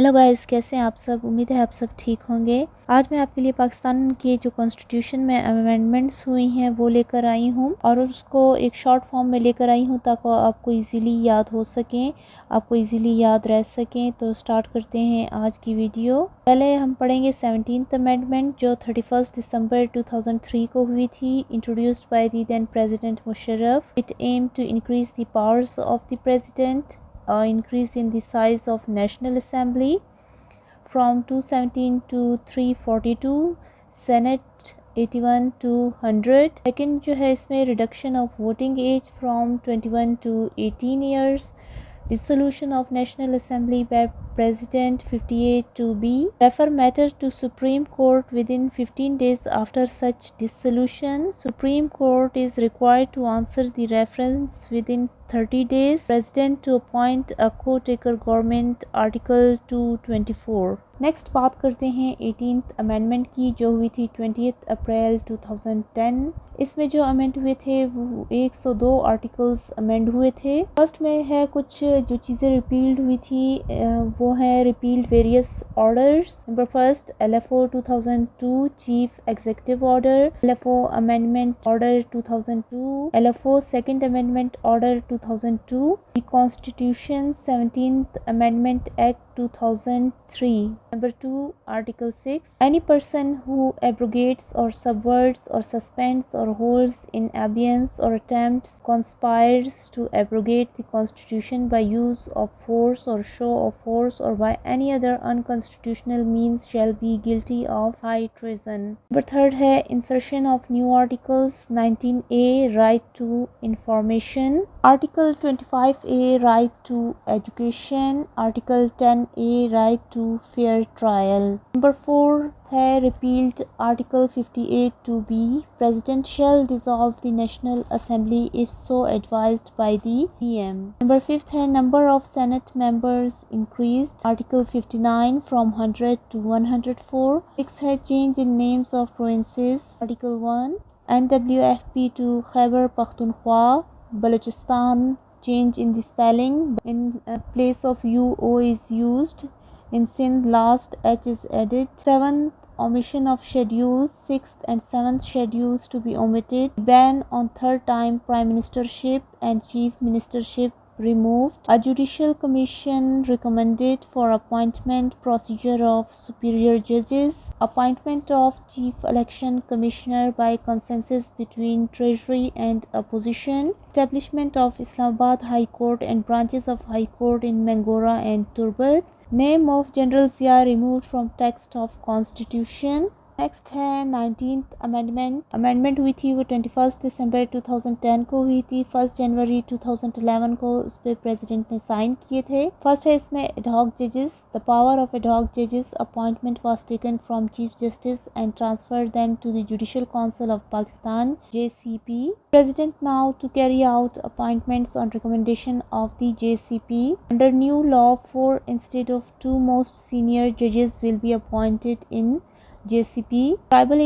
Hello guys, कैसे हैं आप सब। उम्मीद है आप सब ठीक होंगे। आज मैं आपके लिए पाकिस्तान के जो कॉन्स्टिट्यूशन में अमेंडमेंट्स हुई हैं वो लेकर आई हूँ और उसको एक शॉर्ट फॉर्म में लेकर आई हूँ ताकि आपको इजीली याद हो सकें, आपको इजीली याद रह सकें। तो स्टार्ट करते हैं आज की वीडियो। पहले हम पढ़ेंगे 17th अमेंडमेंट जो 31 दिसंबर 2003 को हुई थी, introduced by the then president Musharraf. It aimed to increase the powers of the president, increase in the size of National Assembly from 217 to 342, Senate 81 to 100। Second जो है इसमें reduction of voting age from 21 to 18 years, dissolution of National Assembly by President 58 to be refer matter to Supreme Court within 15 days after such dissolution. Supreme Court is required to answer the reference within 30 days. President to appoint a co-taker government, Article 224। Next बात करते हैं 18th amendment की जो हुई थी 20 अप्रैल 2010। इसमें जो amend हुए थे वो 102 आर्टिकल्स अमेंड हुए थे। फर्स्ट में है कुछ जो चीज़ें रिपील्ड हुई थी, वो है repealed various orders. Number first LFO 2002 chief executive order, LFO amendment order 2002, LFO second amendment order 2002, the constitution 17th amendment act 2003। Number 2, Article 6. Any person who abrogates or subverts or suspends or holds in abeyance or attempts conspires to abrogate the Constitution by use of force or show of force or by any other unconstitutional means shall be guilty of high treason. Number 3 है insertion of new articles 19A right to information, Article 25A right to education, Article 10A right to fair trial। Number 4 है repealed Article 58 to be President shall dissolve the National Assembly if so advised by the PM। Number 5 है number of Senate members increased, Article 59 from 100 to 104। 6 है change in names of provinces, Article 1। NWFP to Khyber Pakhtunkhwa, Balochistan, change in the spelling, in place of UO is used, in Sindh last H is added। 7th omission of schedules, 6th and 7th schedules to be omitted, ban on third time prime ministership and chief ministership removed, a judicial commission recommended for appointment procedure of superior judges, appointment of chief election commissioner by consensus between treasury and opposition, establishment of Islamabad High Court and branches of High Court in Mangora and Turbat, name of General Zia removed from text of Constitution। Next है 19th amendment हुई थी वो 21 दिसंबर 2010 को हुई थी। 1 जनवरी 2011 को उस पर प्रेसिडेंट ने साइन किए थे। फर्स्ट है इसमें एडहॉक जजेस, द पावर ऑफ एडहॉक जजेस appointment was taken from chief justice and transferred them to the judicial council of Pakistan JCP। President now to carry out appointments on recommendation of the JCP। Under new law 4 instead of 2 most senior जजेस will be appointed in JCP। Tribal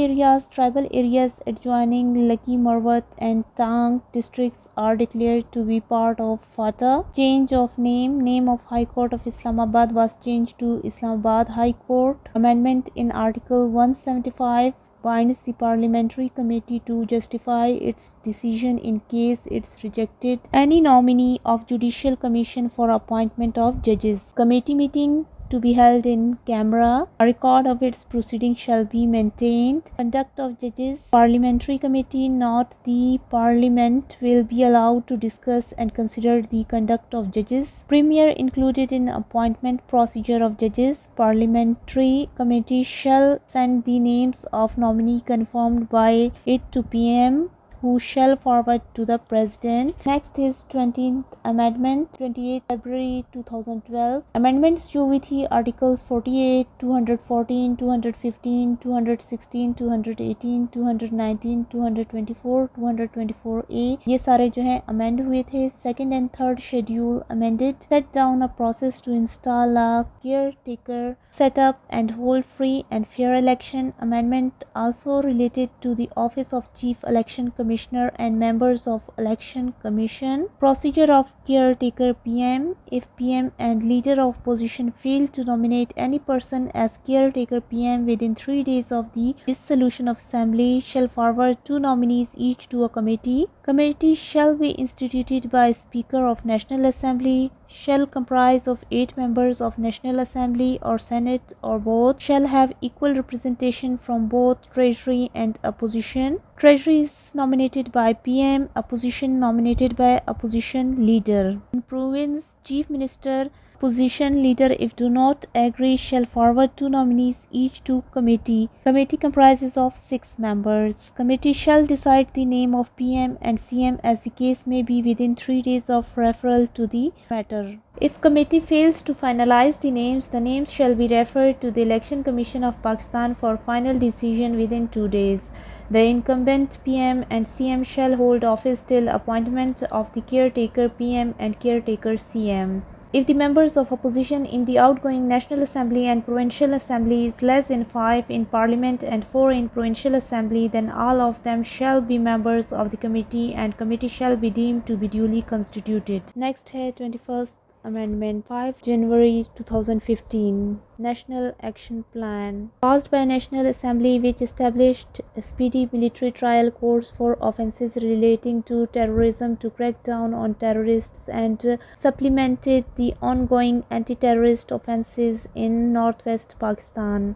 areas adjoining Lucky Marwat and Tang districts are declared to be part of FATA। Change of name of High Court of Islamabad was changed to Islamabad High Court। Amendment in Article 175 binds the parliamentary committee to justify its decision in case it's rejected any nominee of Judicial Commission for appointment of judges। Committee meeting to be held in camera, a record of its proceedings shall be maintained। Conduct of judges, parliamentary committee, not the parliament, will be allowed to discuss and consider the conduct of judges। Premier included in appointment procedure of judges, parliamentary committee shall send the names of nominee confirmed by it to PM who shall forward to the president। Next is 20th amendment 28 February 2012। amendments जो हुई थी articles 48, 214, 215, 216, 218, 219, 224, 224A ये सारे जो है amend हुए थे। second and third schedule amended, set down a process to install a caretaker, set up and hold free and fair election। amendment also related to the office of chief election commissioner Commissioner and members of Election Commission. Procedure of caretaker PM. If PM and leader of opposition fail to nominate any person as caretaker PM within 3 days of the dissolution of Assembly, shall forward 2 nominees each to a committee. Committee shall be instituted by Speaker of National Assembly, shall comprise of 8 members of National Assembly or Senate or both, shall have equal representation from both Treasury and opposition. Treasury is nominated by PM, opposition nominated by opposition leader. In province, Chief Minister, opposition leader, if do not agree, shall forward 2 nominees each to committee. Committee comprises of 6 members. Committee shall decide the name of PM and CM as the case may be within 3 days of referral to the matter. If committee fails to finalize the names shall be referred to the Election Commission of Pakistan for final decision within 2 days. The incumbent PM and CM shall hold office till appointment of the caretaker PM and caretaker CM. If the members of opposition in the outgoing National Assembly and Provincial Assembly is less than 5 in Parliament and 4 in Provincial Assembly, then all of them shall be members of the committee and committee shall be deemed to be duly constituted. Next है 21st Amendment 5 January 2015 National Action Plan passed by National Assembly, which established a speedy military trial courts for offences relating to terrorism to crack down on terrorists and supplemented the ongoing anti-terrorist offences in northwest Pakistan.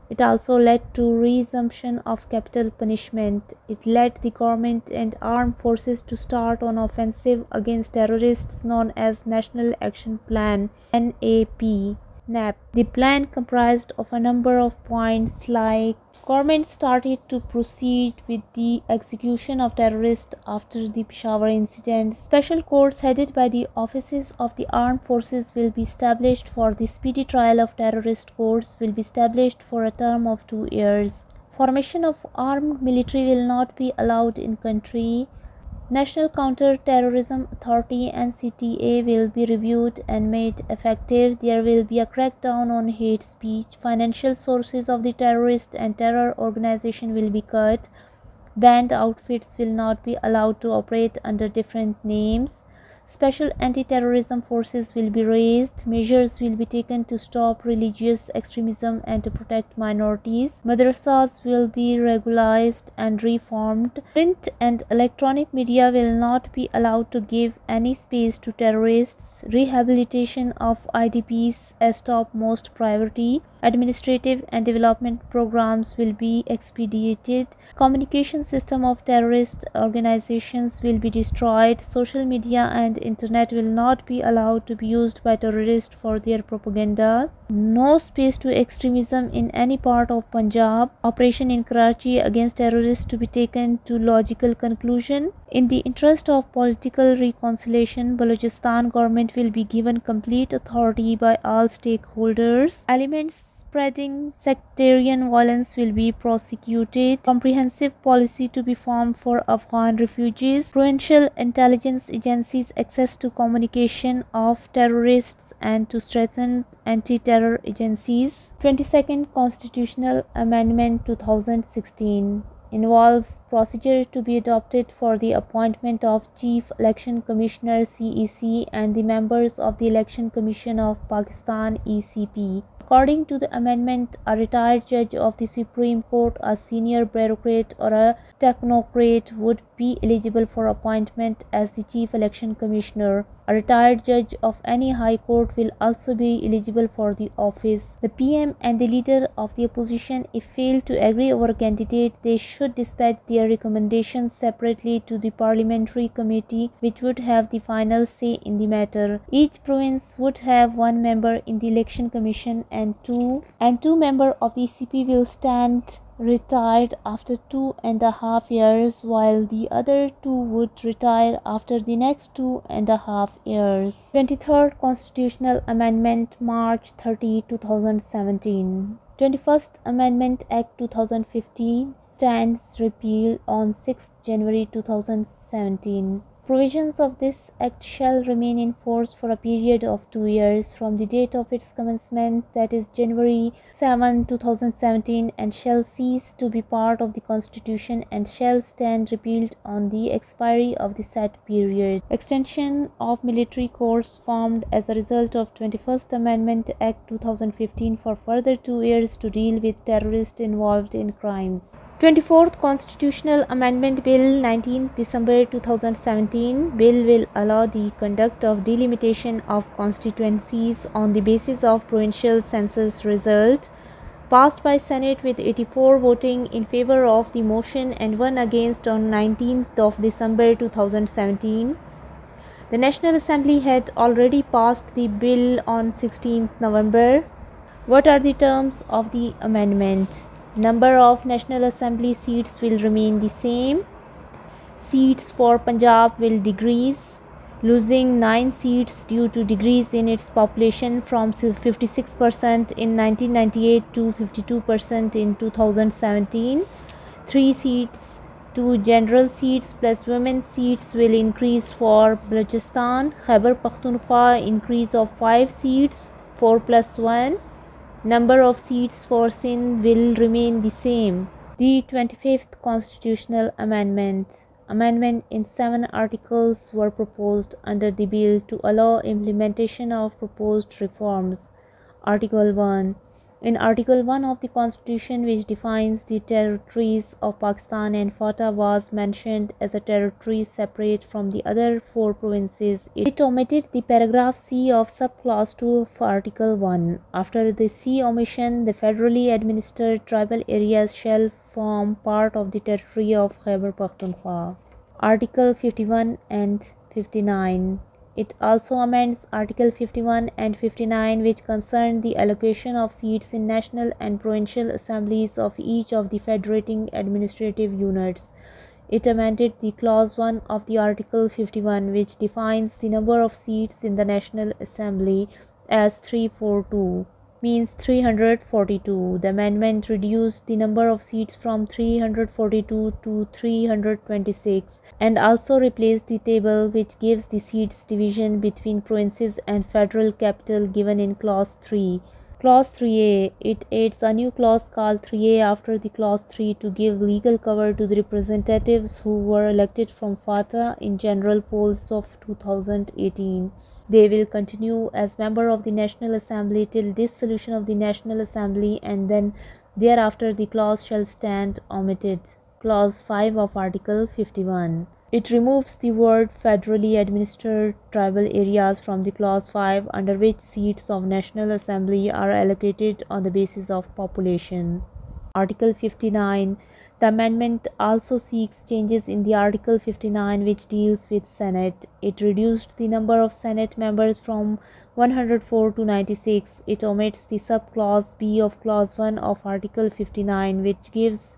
It also led to resumption of capital punishment. It led the government and armed forces to start an offensive against terrorists known as National Action Plan (NAP). The plan comprised of a number of points like government started to proceed with the execution of terrorists after the Peshawar incident. Special courts headed by the offices of the armed forces will be established for the speedy trial of terrorist. Courts will be established for a term of 2 years. Formation of armed military will not be allowed in country. National Counter-Terrorism Authority (NCTA) will be reviewed and made effective. There will be a crackdown on hate speech. Financial sources of the terrorist and terror organization will be cut. Banned outfits will not be allowed to operate under different names. Special anti-terrorism forces will be raised. Measures will be taken to stop religious extremism and to protect minorities. Madrasas will be regularized and reformed. Print and electronic media will not be allowed to give any space to terrorists. Rehabilitation of IDPs as topmost priority. Administrative and development programs will be expedited. Communication system of terrorist organizations will be destroyed. Social media and internet will not be allowed to be used by terrorists for their propaganda. No space to extremism in any part of Punjab. Operation in Karachi against terrorists to be taken to logical conclusion. In the interest of political reconciliation, Balochistan government will be given complete authority by all stakeholders. Elements spreading sectarian violence will be prosecuted. Comprehensive policy to be formed for Afghan refugees. Provincial intelligence agencies access to communication of terrorists and to strengthen anti-terror agencies. 22nd Constitutional Amendment 2016 involves procedure to be adopted for the appointment of Chief Election Commissioner (CEC) and the members of the Election Commission of Pakistan (ECP). According to the amendment, a retired judge of the Supreme Court, a senior bureaucrat or a technocrat would be eligible for appointment as the Chief Election Commissioner. A retired judge of any high court will also be eligible for the office. The PM and the leader of the opposition, if fail to agree over a candidate, they should dispatch their recommendations separately to the parliamentary committee, which would have the final say in the matter. Each province would have 1 member in the election commission and two members of the ECP will stand retired after 2.5 years, while the other 2 would retire after the next 2.5 years. 23rd Constitutional Amendment, March 30, 2017. 21st Amendment Act 2015 stands repealed on 6 January 2017. Provisions of this Act shall remain in force for a period of 2 years from the date of its commencement, that is January 7, 2017, and shall cease to be part of the Constitution and shall stand repealed on the expiry of the said period. Extension of military courts formed as a result of 21st Amendment Act 2015 for further 2 years to deal with terrorists involved in crimes. 24th Constitutional Amendment Bill, 19th December 2017. Bill will allow the conduct of delimitation of constituencies on the basis of provincial census result. Passed by Senate with 84 voting in favor of the motion and 1 against on 19th of December 2017. The National Assembly had already passed the bill on 16th November. What are the terms of the amendment? Number of National Assembly seats will remain the same. Seats for Punjab will decrease, losing 9 seats due to decrease in its population from 56% in 1998 to 52% in 2017. 3 seats to general seats plus women's seats will increase for Balochistan. Khyber Pakhtunkhwa increase of 5 seats, 4 plus 1. Number of seats for Sindh will remain the same. The 25th Constitutional Amendment. Amendment in 7 articles were proposed under the bill to allow implementation of proposed reforms. Article 1. In Article 1 of the Constitution, which defines the territories of Pakistan and FATA, was mentioned as a territory separate from the other 4 provinces. It omitted the paragraph C of subclause 2 of Article 1. After the C omission, the federally administered tribal areas shall form part of the territory of Khyber Pakhtunkhwa. Article 51 and 59. It also amends Article 51 and 59, which concern the allocation of seats in national and provincial assemblies of each of the federating administrative units. It amended the Clause 1 of the Article 51, which defines the number of seats in the National Assembly as 342, means 342. The amendment reduced the number of seats from 342 to 326 and also replaced the table which gives the seats division between provinces and federal capital given in Clause 3. Clause 3A. It adds a new clause called 3A after the Clause 3 to give legal cover to the representatives who were elected from FATA in general polls of 2018. They will continue as member of the National Assembly till dissolution of the National Assembly, and then thereafter the clause shall stand omitted. Clause 5 of Article 51. It removes the word federally administered tribal areas from the Clause 5, under which seats of National Assembly are allocated on the basis of population. Article 59. The amendment also seeks changes in the Article 59 which deals with Senate. It reduced the number of Senate members from 104 to 96. It omits the subclause B of Clause 1 of Article 59, which gives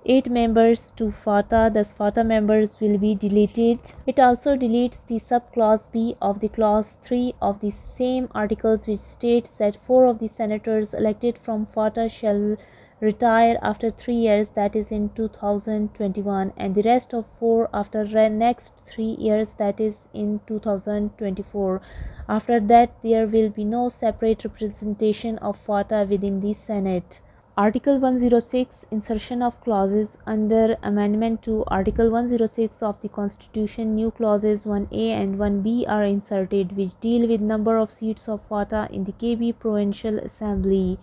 8 members to FATA, thus FATA members will be deleted. It also deletes the subclause B of the Clause 3 of the same articles, which states that 4 of the senators elected from FATA shall retire after 3 years, that is in 2021, and the rest of 4 after next 3 years, that is in 2024. After that there will be no separate representation of FATA within the Senate. Article 106. Insertion of clauses. Under amendment to Article 106 of the Constitution, new clauses 1A and 1B are inserted, which deal with number of seats of FATA in the KB Provincial Assembly.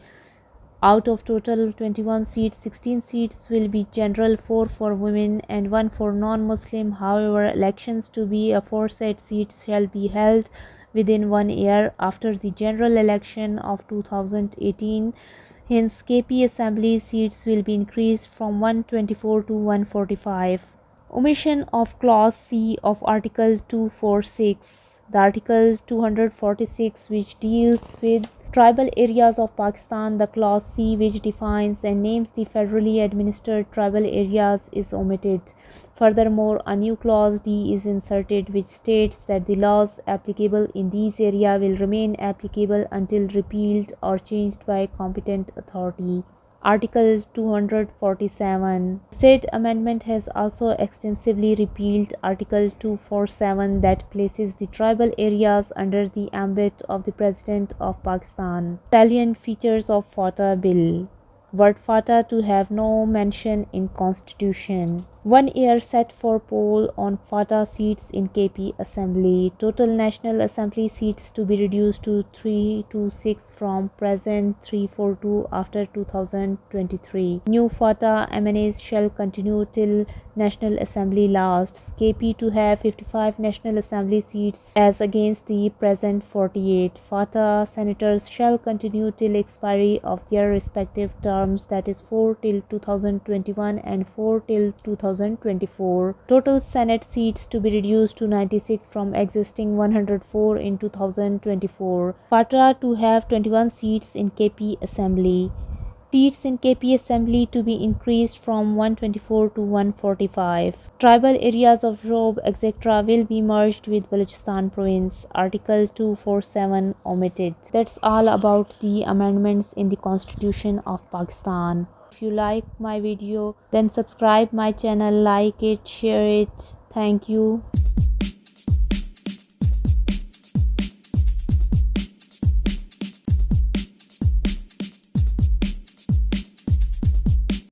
Out of total 21 seats, 16 seats will be general, 4 for women and 1 for non-Muslim. However, elections to be aforesaid seats shall be held within 1 year after the general election of 2018. Hence, KP Assembly seats will be increased from 124 to 145. Omission of Clause C of Article 246. The Article 246, which deals with tribal areas of Pakistan, the Clause C, which defines and names the federally administered tribal areas, is omitted. Furthermore, a new Clause D is inserted, which states that the laws applicable in these areas will remain applicable until repealed or changed by competent authority. Article 247. Said amendment has also extensively repealed Article 247 that places the tribal areas under the ambit of the President of Pakistan. Salient features of FATA Bill. Word FATA to have no mention in Constitution. 1 year set for poll on FATA seats in KP Assembly. Total National Assembly seats to be reduced to 326 from present 342 after 2023. New FATA MNAs shall continue till National Assembly lasts. KP to have 55 National Assembly seats as against the present 48. FATA senators shall continue till expiry of their respective terms, that is 4 till 2021 and 4 till 2024. Total Senate seats to be reduced to 96 from existing 104 in 2024. FATA to have 21 seats in KP Assembly. Seats in KP Assembly to be increased from 124 to 145. Tribal areas of Robe, etc. will be merged with Balochistan province. Article 247 omitted. That's all about the amendments in the Constitution of Pakistan. If you like my video, then subscribe my channel, like it, share it. Thank you.